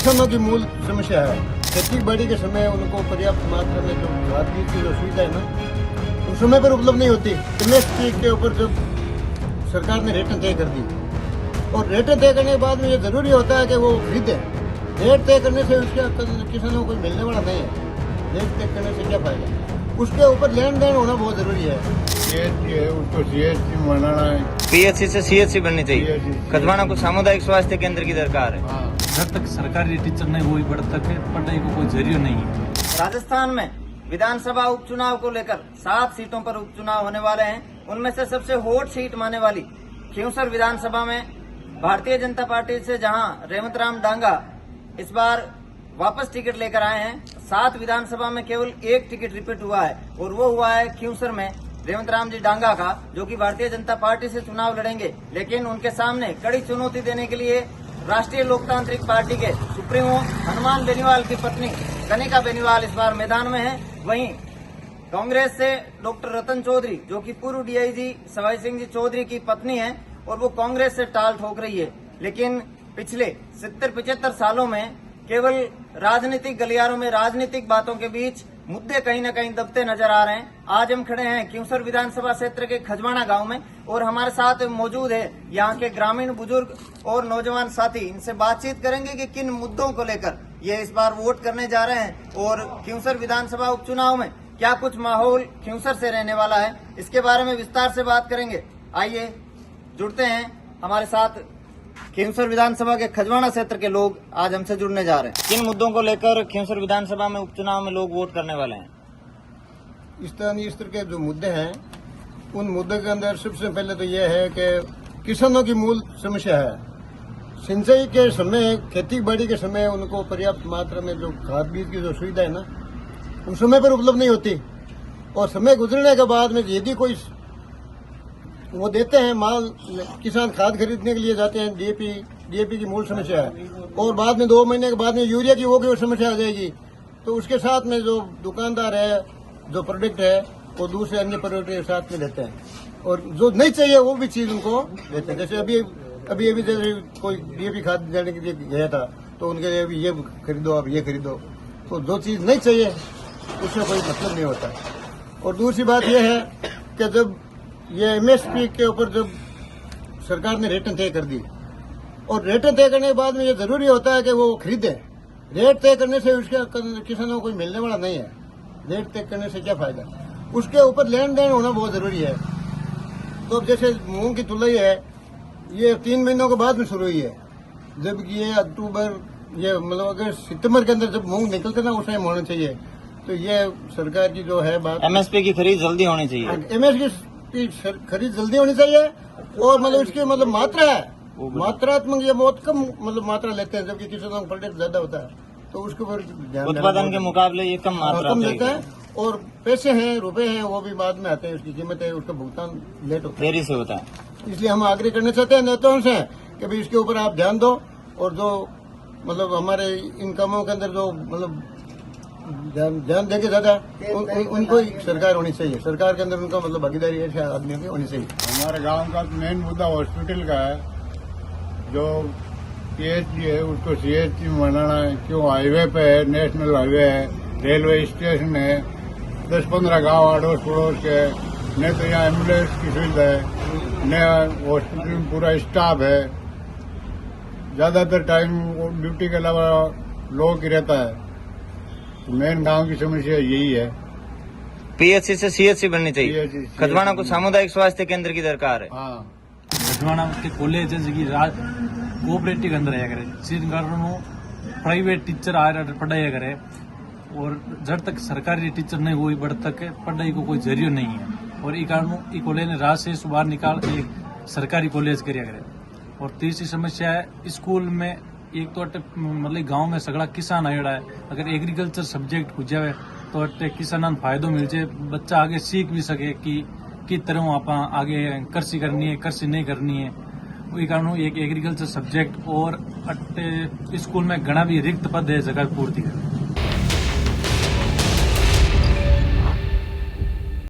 किसानों की मूल समस्या है। खेती बाड़ी के समय उनको पर्याप्त मात्रा में जो खाद बीज की जो सुविधा है ना, उस समय पर उपलब्ध नहीं होती। एमएसपी के ऊपर जब सरकार ने रेटें तय कर दी और रेटें तय करने के बाद में ये जरूरी होता है कि वो खरीदे। रेट तय करने से उसके किसानों को मिलने वाला नहीं है। रेट तय करने से क्या फायदा, उसके ऊपर लेन देन होना बहुत जरूरी है। सीएचसी है, उसको सीएचसी बनाना है। पीएचसी से सीएचसी बननी चाहिए। खजवाना को सामुदायिक स्वास्थ्य केंद्र की दरकार है। जब तक सरकारी टीचर नहीं हुई बढ़ तक पढ़ाई को कोई जरिया नहीं है। राजस्थान में विधानसभा उपचुनाव को लेकर 7 सीटों पर उपचुनाव होने वाले हैं। उनमें से सबसे हॉट सीट माने वाली खींवसर विधानसभा में भारतीय जनता पार्टी से जहां रेवंत राम डांगा इस बार वापस टिकट लेकर आए हैं। 7 विधानसभा में केवल 1 टिकट रिपीट हुआ है और वो हुआ है खींवसर में रेवंत राम जी डांगा का, जो कि भारतीय जनता पार्टी से चुनाव लड़ेंगे। लेकिन उनके सामने कड़ी चुनौती देने के लिए राष्ट्रीय लोकतांत्रिक पार्टी के सुप्रीमो हनुमान बेनीवाल की पत्नी कनिका बेनीवाल इस बार मैदान में है। वहीं कांग्रेस से डॉक्टर रतन चौधरी, जो कि पूर्व डीआईजी सवाई सिंह जी चौधरी की पत्नी है और वो कांग्रेस से टाल ठोक रही है। लेकिन पिछले 70-75 सालों में केवल राजनीतिक गलियारों में राजनीतिक बातों के बीच मुद्दे कहीं न कहीं दबते नजर आ रहे हैं। आज हम खड़े हैं खींवसर विधानसभा क्षेत्र के खजवाना गांव में और हमारे साथ मौजूद है यहाँ के ग्रामीण बुजुर्ग और नौजवान साथी। इनसे बातचीत करेंगे कि किन मुद्दों को लेकर ये इस बार वोट करने जा रहे हैं और खींवसर विधानसभा उपचुनाव में क्या कुछ माहौल खींवसर से रहने वाला है, इसके बारे में विस्तार से बात करेंगे। आइए जुड़ते हैं हमारे साथ खींवसर विधानसभा के खजवाना क्षेत्र के लोग आज हमसे जुड़ने जा रहे हैं। किन मुद्दों को लेकर खींवसर विधानसभा में उपचुनाव में लोग वोट करने वाले हैं? स्थानीय स्तर के जो मुद्दे हैं, उन मुद्दों के अंदर सबसे पहले तो यह है कि किसानों की मूल समस्या है। सिंचाई के समय, खेती बाड़ी के समय उनको पर्याप्त मात्रा में जो खाद बीज की जो सुविधा है ना, उस समय पर उपलब्ध नहीं होती और समय गुजरने के बाद में यदि कोई वो देते हैं माल, किसान खाद खरीदने के लिए जाते हैं, डीएपी की मूल समस्या है और बाद में 2 महीने के बाद में यूरिया की वो समस्या आ जाएगी। तो उसके साथ में जो दुकानदार है, जो प्रोडक्ट है, वो दूसरे अन्य प्रोडक्ट के साथ में देते हैं और जो नहीं चाहिए वो भी चीज उनको देते हैं। जैसे अभी जैसे कोई डीएपी खाद देने के लिए गया था तो उनके लिए अभी ये खरीदो, आप ये खरीदो। तो जो चीज नहीं चाहिए उससे कोई मतलब नहीं होता। और दूसरी बात यह है कि जब ये एमएसपी के ऊपर जब सरकार ने रेटें तय कर दी और रेटें तय करने के बाद में ये जरूरी होता है कि वो खरीदे। रेट तय करने से उसके किसानों को मिलने वाला नहीं है। रेट तय करने से क्या फायदा, उसके ऊपर लेन देन होना बहुत जरूरी है। तो अब जैसे मूंग की तुलाई है, ये 3 महीनों के बाद में शुरू हुई है, जबकि ये अक्टूबर, ये मतलब अगर सितंबर के अंदर जब मूंग निकलते ना उस टाइम होना चाहिए। तो ये सरकार की जो है बात, एमएसपी की खरीद जल्दी होनी चाहिए। एमएसपी की खरीद जल्दी होनी चाहिए और मतलब इसकी मतलब मात्रा है, मात्रात्मक ये बहुत कम मतलब मात्रा लेते हैं, जबकि किसानों का प्रोडक्ट ज्यादा होता है। तो उसके ऊपर उत्पादन के मुकाबले ये कम मात्रा लेता है और पैसे हैं, रुपए हैं, वो भी बाद में आते हैं। उसकी कीमत है, उसका भुगतान लेट होता है, देरी से होता है। इसलिए हम आग्रह करना चाहते हैं नेताओं से कि भाई इसके ऊपर आप ध्यान दो और जो मतलब हमारे इन कामों के अंदर जो मतलब ध्यान देके ज्यादा उनको ही सरकार होनी चाहिए। सरकार के अंदर उनका मतलब भागीदारी ऐसे आदमियों की होनी चाहिए। हमारे गांव का मेन मुद्दा हॉस्पिटल का है। जो पीएचडी है उसको सीएचसी बनाना है। क्यों, हाईवे पे है, नेशनल हाईवे है, रेलवे स्टेशन है, 10-15 गांव अड़ोस पड़ोस के। न तो यहाँ एम्बुलेंस की सुविधा है, न हॉस्पिटल में पूरा स्टाफ है। ज्यादातर टाइम ड्यूटी के अलावा लोग ही रहता है। तो मेन गांव की समस्या यही है। पीएचसी से सीएचसी बननी चाहिए। PHC खजवाना को सामुदायिक स्वास्थ्य केंद्र की दरकार है। हाँ, खजवाना के कॉलेज की कोऑपरेटिव अंदर है करे, जिन कारणों प्राइवेट टीचर आ रहे पढ़ाई करे और जब तक सरकारी टीचर नहीं हुई बढ़ तक पढ़ाई को कोई जरिया नहीं है। और ये कारण कॉलेज ने राज से बाहर निकाल एक सरकारी कॉलेज करिया करे। और तीसरी समस्या है स्कूल में, एक तो मतलब गांव में सगड़ा किसान आयोड़ा है, अगर एग्रीकल्चर सब्जेक्ट हो जाए तो अट्टे किसानन फायदो मिल जाए, बच्चा आगे सीख भी सके कि किस तरह आप आगे कृषि करनी है, कृषि नहीं करनी है। वही कारण एक एग्रीकल्चर सब्जेक्ट और अट्टे स्कूल में घना भी रिक्त पद है जगह पूर्ति है।